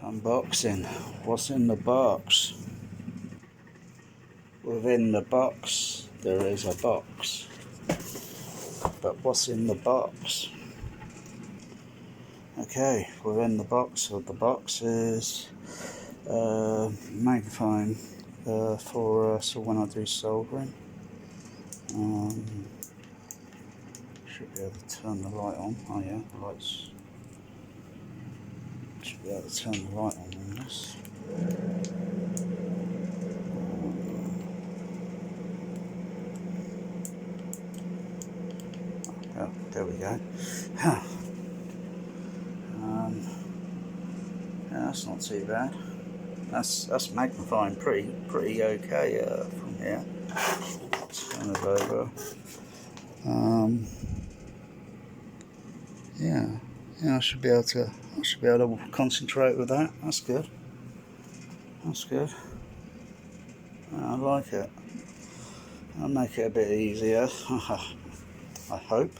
Unboxing. What's in the box? Within the box there is a box. But what's in the box? Okay, within the box is magnifying for so when I do soldering. Should be able to turn the light on. Oh yeah, the lights. Should be able to turn the light on this. Oh, there we go. Huh. Yeah, that's not too bad. That's magnifying pretty okay from here. Turn it over. Yeah, I should be able to concentrate with that. That's good. That's good. I like it. I'll make it a bit easier. I hope.